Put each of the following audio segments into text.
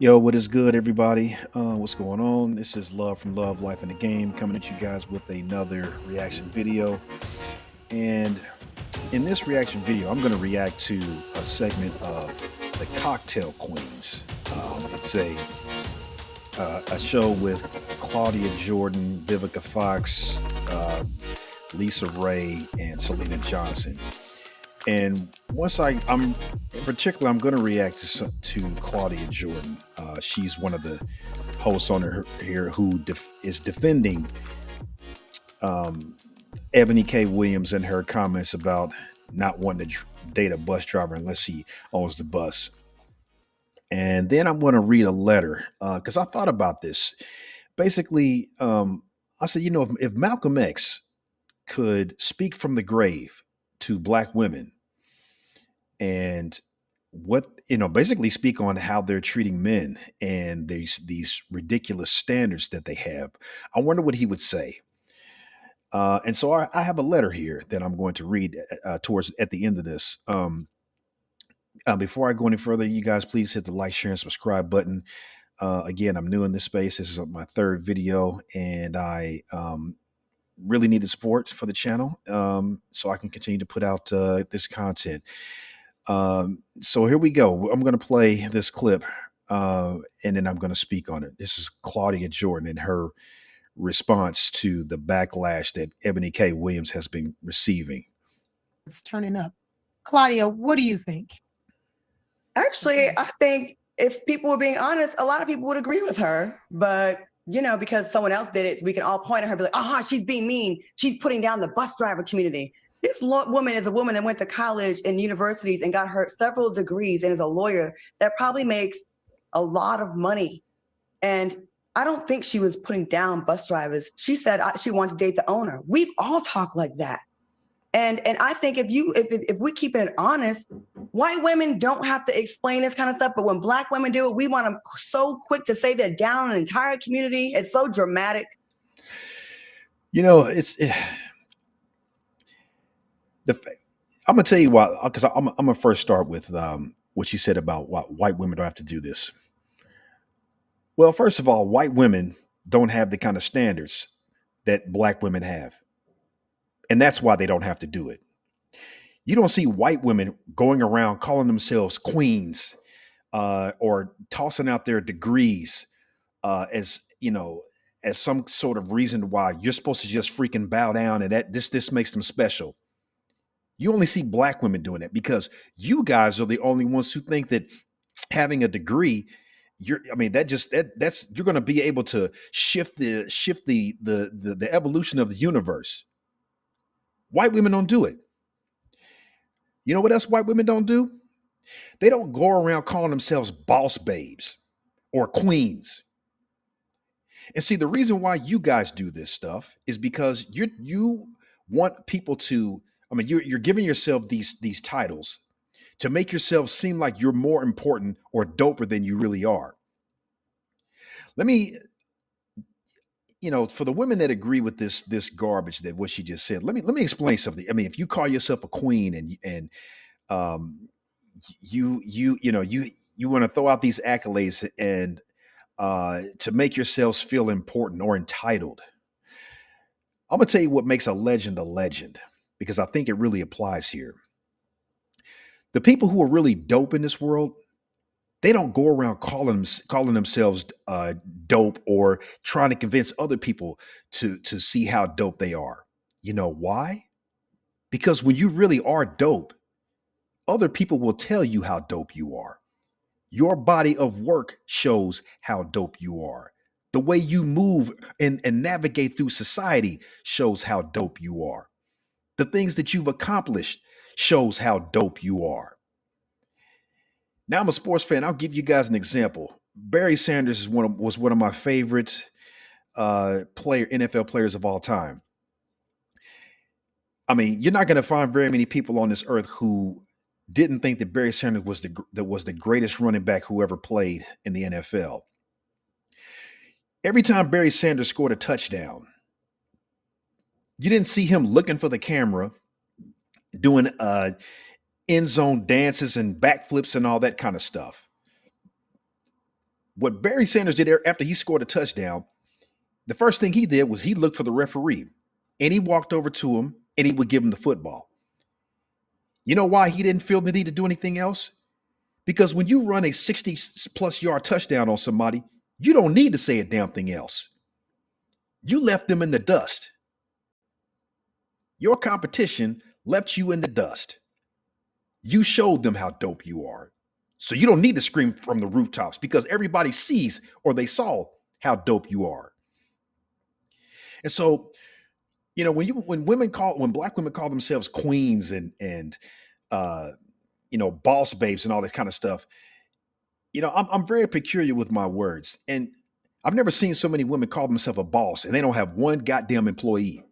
Yo, what is good, everybody? What's going on? This is Love from Love, Life in the Game, coming at you guys with another reaction video. And in this reaction video, I'm going to react to a segment of the Cocktail Queens. It's a show with Claudia Jordan, Vivica Fox, Lisa Ray, and Selena Johnson. And I'm in particular, I'm going to react to Claudia Jordan. She's one of the hosts on here who is defending um, Ebony K. Williams and her comments about not wanting to date a bus driver unless he owns the bus. And then I'm going to read a letter because I thought about this. Basically, I said, if Malcolm X could speak from the grave to black women and basically speak on how they're treating men and these ridiculous standards that they have, I wonder what he would say. And so I have a letter here that I'm going to read towards at the end of this. Before I go any further, you guys please hit the like, share, and subscribe button. Again, I'm new in this space. This is my third video, and I really need the support for the channel so I can continue to put out this content. So here we go. I'm going to play this clip and then I'm going to speak on it. This is Claudia Jordan and her response to the backlash that Ebony K. Williams has been receiving. It's turning up. Claudia, what do you think? Actually, I think if people were being honest, a lot of people would agree with her. But, because someone else did it, we can all point at her and be like, aha, she's being mean. She's putting down the bus driver community. This woman is a woman that went to college and universities and got her several degrees and is a lawyer that probably makes a lot of money. And I don't think she was putting down bus drivers. She said she wanted to date the owner. We've all talked like that. And I think if we keep it honest, white women don't have to explain this kind of stuff. But when black women do it, we want them so quick to say they're down an entire community. It's so dramatic. I'm gonna tell you why, because I'm gonna first start with what she said about why white women don't have to do this. Well, first of all, white women don't have the kind of standards that black women have. And that's why they don't have to do it. You don't see white women going around calling themselves queens or tossing out their degrees as some sort of reason why you're supposed to just freaking bow down and that this makes them special. You only see black women doing that because you guys are the only ones who think that having a degree, you're going to be able to shift the evolution of the universe. White women don't do it. You know what else white women don't do? They don't go around calling themselves boss babes or queens. And see, the reason why you guys do this stuff is because you want people to, you're giving yourself these titles to make yourself seem like you're more important or doper than you really are. Let me, for the women that agree with this garbage that what she just said, let me explain something. If you call yourself a queen and you want to throw out these accolades and to make yourselves feel important or entitled, I'm gonna tell you what makes a legend, because I think it really applies here. The people who are really dope in this world, they don't go around calling themselves dope or trying to convince other people to see how dope they are. You know why? Because when you really are dope, other people will tell you how dope you are. Your body of work shows how dope you are. The way you move and navigate through society shows how dope you are. The things that you've accomplished shows how dope you are. Now I'm a sports fan. I'll give you guys an example. Barry Sanders was one of my favorite NFL players of all time. You're not going to find very many people on this earth who didn't think that Barry Sanders was the greatest running back who ever played in the NFL. Every time Barry Sanders scored a touchdown, you didn't see him looking for the camera, doing end zone dances and backflips and all that kind of stuff. What Barry Sanders did after he scored a touchdown, the first thing he did was he looked for the referee and he walked over to him and he would give him the football. You know why he didn't feel the need to do anything else? Because when you run a 60 plus yard touchdown on somebody, you don't need to say a damn thing else. You left them in the dust. Your competition left you in the dust. You showed them how dope you are. So you don't need to scream from the rooftops because everybody sees or they saw how dope you are. And so, you know, when black women call themselves queens and boss babes and all that kind of stuff, you know, I'm very peculiar with my words. And I've never seen so many women call themselves a boss and they don't have one goddamn employee.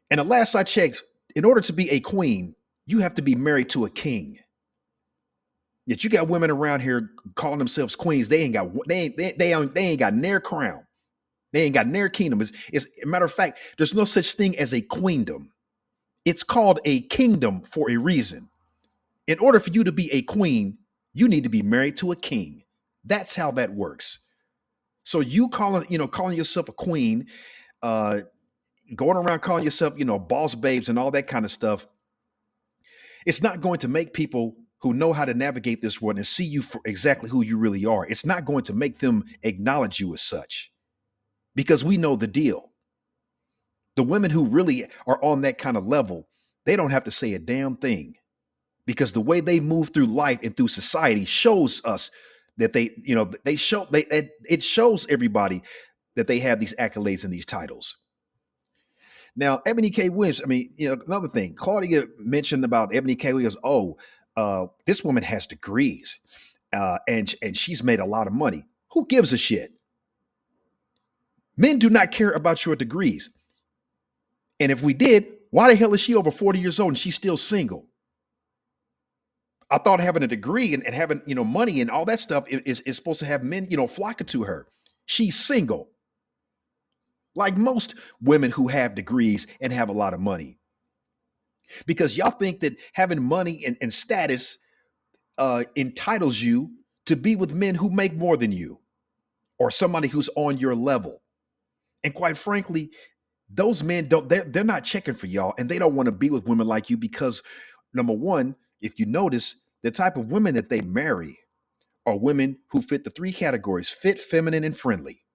And the last I checked, in order to be a queen, you have to be married to a king. Yet you got women around here calling themselves queens. They ain't got near crown. They ain't got near kingdom. It's a matter of fact, there's no such thing as a queendom. It's called a kingdom for a reason. In order for you to be a queen, you need to be married to a king. That's how that works. So you calling yourself a queen, going around calling yourself, boss babes and all that kind of stuff, it's not going to make people who know how to navigate this world and see you for exactly who you really are. It's not going to make them acknowledge you as such because we know the deal. The women who really are on that kind of level, they don't have to say a damn thing because the way they move through life and through society shows us that it shows everybody that they have these accolades and these titles. Now, Ebony K. Williams, another thing, Claudia mentioned about Ebony K. Williams. This woman has degrees and she's made a lot of money. Who gives a shit? Men do not care about your degrees. And if we did, why the hell is she over 40 years old and she's still single? I thought having a degree and having, money and all that stuff is supposed to have men, flocking to her. She's single. Like most women who have degrees and have a lot of money. Because y'all think that having money and status entitles you to be with men who make more than you or somebody who's on your level. And quite frankly, those men they're not checking for y'all and they don't want to be with women like you because number one, if you notice, the type of women that they marry are women who fit the three categories: fit, feminine, and friendly.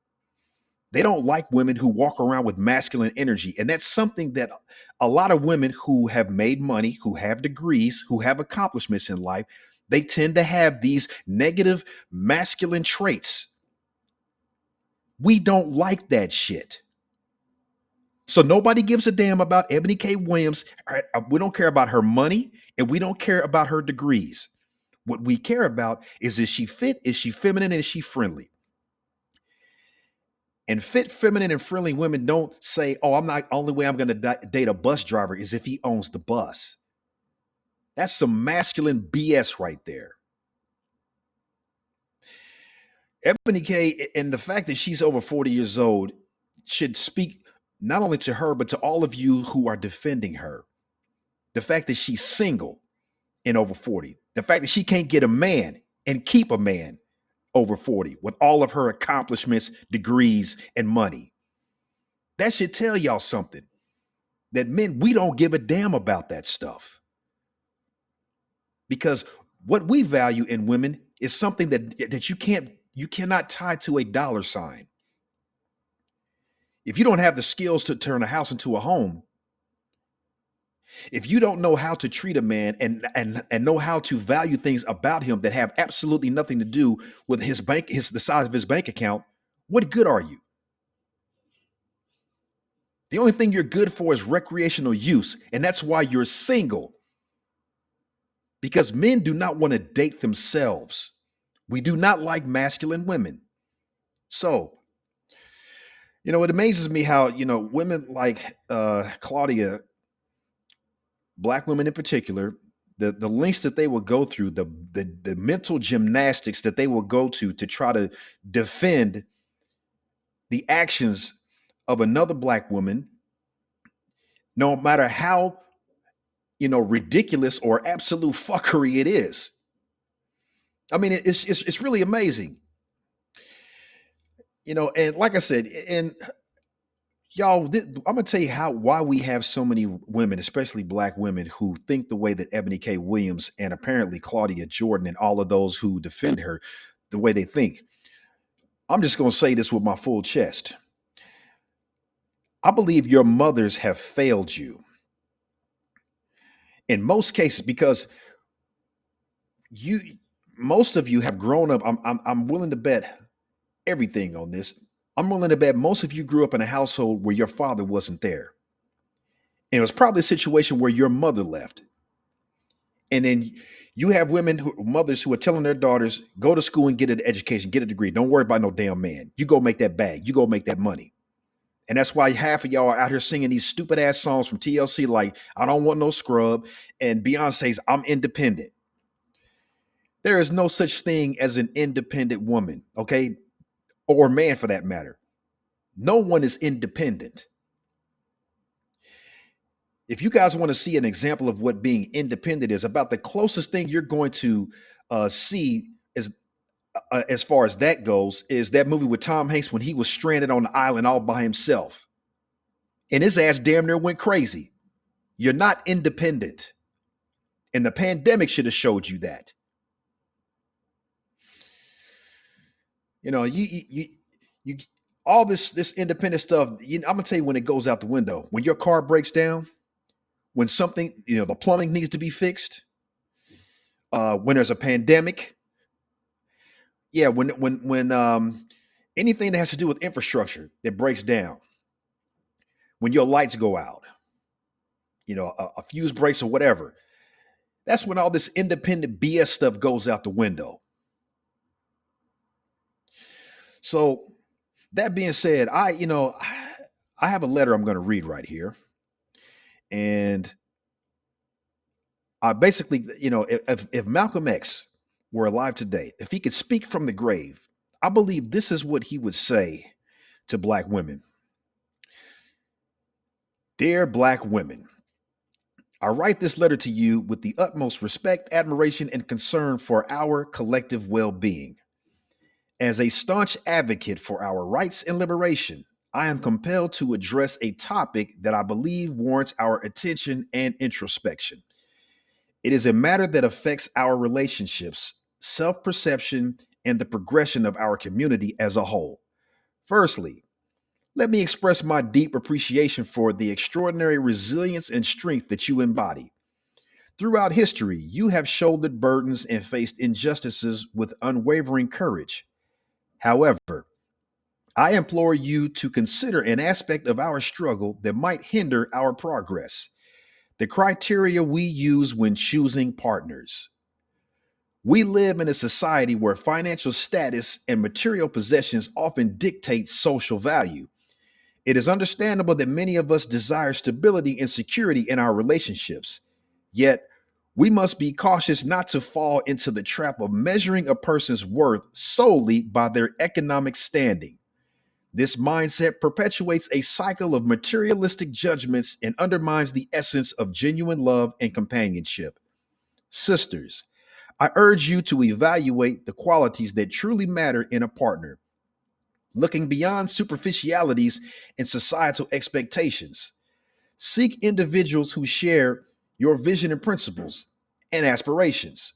They don't like women who walk around with masculine energy. And that's something that a lot of women who have made money, who have degrees, who have accomplishments in life, they tend to have these negative masculine traits. We don't like that shit. So nobody gives a damn about Ebony K. Williams. We don't care about her money and we don't care about her degrees. What we care about is she fit, is she feminine, and is she friendly? And fit, feminine, and friendly women don't say, oh, only way I'm going to date a bus driver is if he owns the bus. That's some masculine BS right there. Ebony K, and the fact that she's over 40 years old should speak not only to her, but to all of you who are defending her. The fact that she's single and over 40. The fact that she can't get a man and keep a man over 40 with all of her accomplishments, degrees, and money. That should tell y'all something. That men, we don't give a damn about that stuff. Because what we value in women is something that you cannot tie to a dollar sign. If you don't have the skills to turn a house into a home, if you don't know how to treat a man and know how to value things about him that have absolutely nothing to do with the size of his bank account, what good are you? The only thing you're good for is recreational use, and that's why you're single. Because men do not want to date themselves. We do not like masculine women. So, it amazes me how, women like Claudia, Black women in particular, the lengths that they will go through, the mental gymnastics that they will go to try to defend the actions of another Black woman, no matter how ridiculous or absolute fuckery it is. I mean, it's really amazing. And like I said, and y'all, I'm gonna tell you why we have so many women, especially black women, who think the way that Ebony K. Williams and apparently Claudia Jordan and all of those who defend her, the way they think. I'm just gonna say this with my full chest. I believe your mothers have failed you in most cases because you, most of you have grown up. I'm willing to bet everything on this. I'm willing to bet most of you grew up in a household where your father wasn't there. And it was probably a situation where your mother left. And then you have mothers who are telling their daughters, go to school and get an education, get a degree. Don't worry about no damn man. You go make that bag. You go make that money. And that's why half of y'all are out here singing these stupid ass songs from TLC like, I don't want no scrub. And Beyonce's, I'm independent. There is no such thing as an independent woman, okay? Or man for that matter. No one is independent. If you guys want to see an example of what being independent is, about the closest thing you're going to see as far as that goes is that movie with Tom Hanks when he was stranded on the island all by himself. And his ass damn near went crazy. You're not independent. And the pandemic should have showed you that. You all this independent stuff, I'm gonna tell you when it goes out the window. When your car breaks down, when something, the plumbing needs to be fixed, when there's a pandemic, yeah, when anything that has to do with infrastructure that breaks down, when your lights go out, a fuse breaks or whatever, that's when all this independent BS stuff goes out the window. So that being said, I have a letter I'm going to read right here. And I basically, if Malcolm X were alive today, if he could speak from the grave, I believe this is what he would say to black women. Dear black women, I write this letter to you with the utmost respect, admiration, and concern for our collective well-being. As a staunch advocate for our rights and liberation, I am compelled to address a topic that I believe warrants our attention and introspection. It is a matter that affects our relationships, self perception, and the progression of our community as a whole. Firstly, let me express my deep appreciation for the extraordinary resilience and strength that you embody. Throughout history, you have shouldered burdens and faced injustices with unwavering courage. However, I implore you to consider an aspect of our struggle that might hinder our progress: the criteria we use when choosing partners. We live in a society where financial status and material possessions often dictate social value. It is understandable that many of us desire stability and security in our relationships. Yet, we must be cautious not to fall into the trap of measuring a person's worth solely by their economic standing. This mindset perpetuates a cycle of materialistic judgments and undermines the essence of genuine love and companionship. Sisters, I urge you to evaluate the qualities that truly matter in a partner, looking beyond superficialities and societal expectations. Seek individuals who share your vision and principles and aspirations.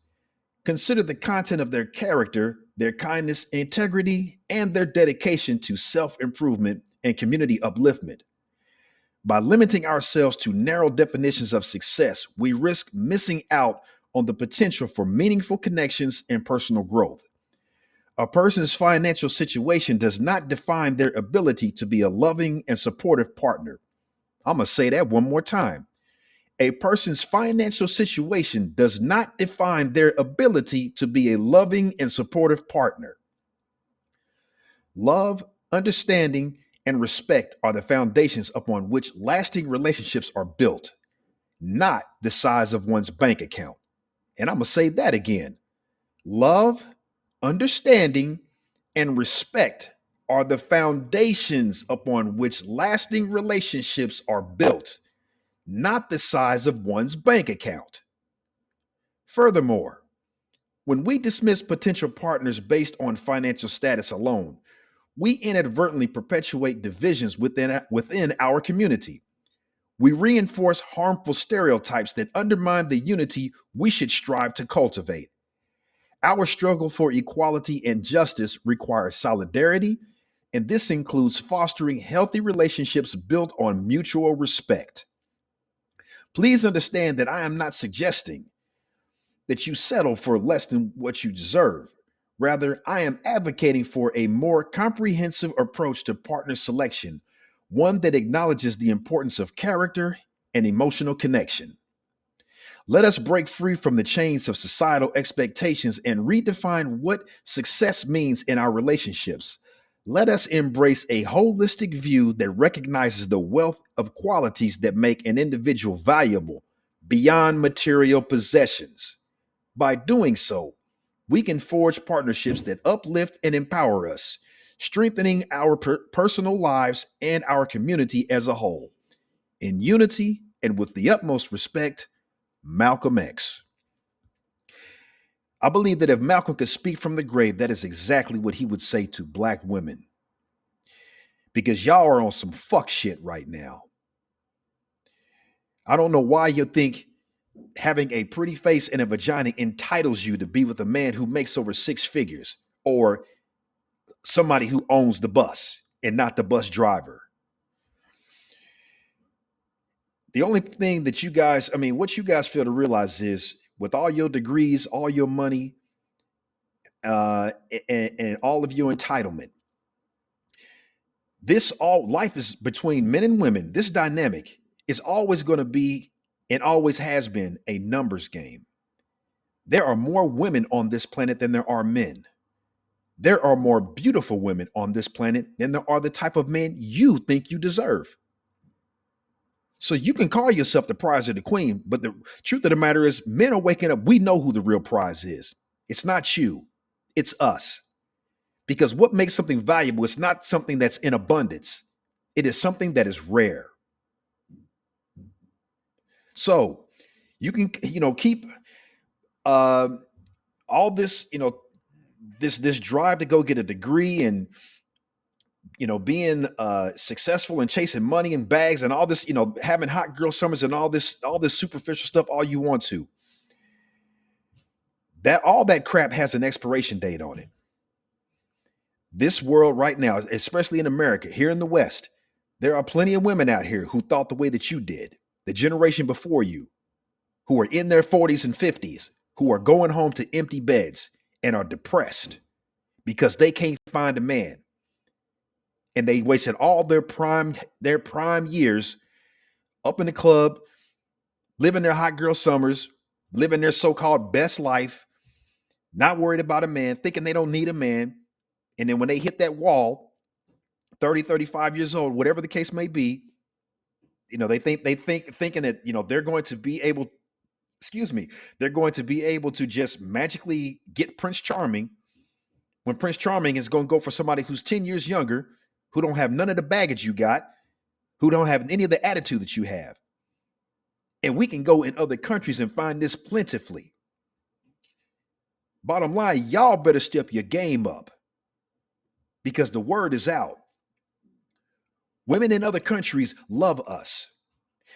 Consider the content of their character, their kindness, integrity, and their dedication to self improvement and community upliftment. By limiting ourselves to narrow definitions of success, we risk missing out on the potential for meaningful connections and personal growth. A person's financial situation does not define their ability to be a loving and supportive partner. I'm going to say that one more time. A person's financial situation does not define their ability to be a loving and supportive partner. Love, understanding, and respect are the foundations upon which lasting relationships are built, not the size of one's bank account. And I'm going to say that again. Love, understanding, and respect are the foundations upon which lasting relationships are built, not the size of one's bank account. Furthermore, when we dismiss potential partners based on financial status alone, we inadvertently perpetuate divisions within our community. We reinforce harmful stereotypes that undermine the unity we should strive to cultivate. Our struggle for equality and justice requires solidarity, and this includes fostering healthy relationships built on mutual respect. Please understand that I am not suggesting that you settle for less than what you deserve. Rather, I am advocating for a more comprehensive approach to partner selection, one that acknowledges the importance of character and emotional connection. Let us break free from the chains of societal expectations and redefine what success means in our relationships. Let us embrace a holistic view that recognizes the wealth of qualities that make an individual valuable beyond material possessions. By doing so, we can forge partnerships that uplift and empower us, strengthening our personal lives and our community as a whole. In unity and with the utmost respect, Malcolm X. I believe that if Malcolm could speak from the grave, that is exactly what he would say to black women. Because y'all are on some fuck shit right now. I don't know why you think having a pretty face and a vagina entitles you to be with a man who makes over six figures or somebody who owns the bus and not the bus driver. The only thing that you guys, I mean, what you guys fail to realize is with all your degrees, all your money, and all of your entitlement, this all life is between men and women. This dynamic is always going to be and always has been a numbers game. There are more women on this planet than there are men. There are more beautiful women on this planet than there are the type of men you think you deserve. So you can call yourself the prize or the queen, but the truth of the matter is, men are waking up. We know who the real prize is. It's not you, it's us. Because what makes something valuable is not something that's in abundance, it is something that is rare. So you can, keep uh, all this, this drive to go get a degree and being successful and chasing money and bags and all this, having hot girl summers and all this superficial stuff, all you want to. That all that crap has an expiration date on it. This world right now, especially in America, here in the West, there are plenty of women out here who thought the way that you did, the generation before you, who are in their 40s and 50s, who are going home to empty beds and are depressed because they can't find a man. And they wasted all their prime years up in the club, living their hot girl summers, living their so-called best life, not worried about a man, thinking they don't need a man. And then when they hit that wall, 30, 35 years old, whatever the case may be, thinking that, they're going to be able, excuse me, they're going to be able to just magically get Prince Charming when Prince Charming is going to go for somebody who's 10 years younger, who don't have none of the baggage you got, who don't have any of the attitude that you have. And we can go in other countries and find this plentifully. Bottom line, y'all better step your game up because the word is out. Women in other countries love us.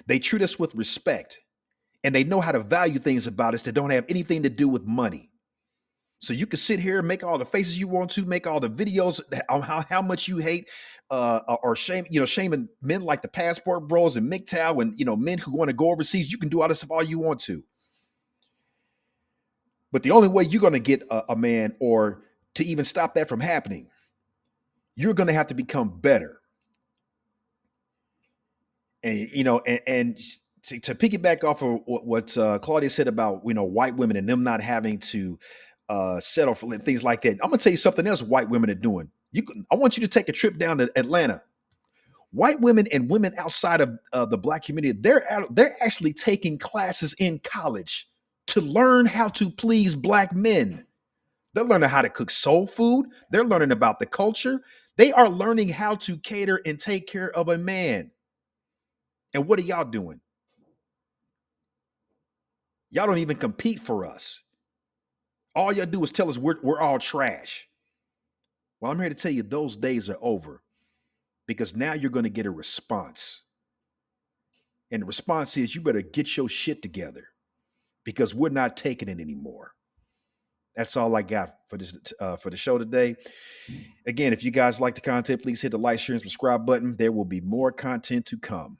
They treat us with respect and they know how to value things about us that don't have anything to do with money. So you can sit here and make all the faces you want to, make all the videos on how much you hate or shaming men like the Passport Bros and MGTOW and men who want to go overseas. You can do all this stuff all you want to. But the only way you're going to get a man or to even stop that from happening, you're going to have to become better. And to piggyback off of what Claudia said about white women and them not having to settle for things like that. I'm gonna tell you something else white women are doing. I want you to take a trip down to Atlanta. White women and women outside of the black community, they're actually taking classes in college to learn how to please black men. They're learning how to cook soul food. They're learning about the culture. They are learning how to cater and take care of a man. And what are y'all doing? Y'all don't even compete for us. All y'all do is tell us we're all trash. Well, I'm here to tell you those days are over, because now you're going to get a response. And the response is, you better get your shit together, because we're not taking it anymore. That's all I got for the show today. Again, if you guys like the content, please hit the like, share, and subscribe button. There will be more content to come.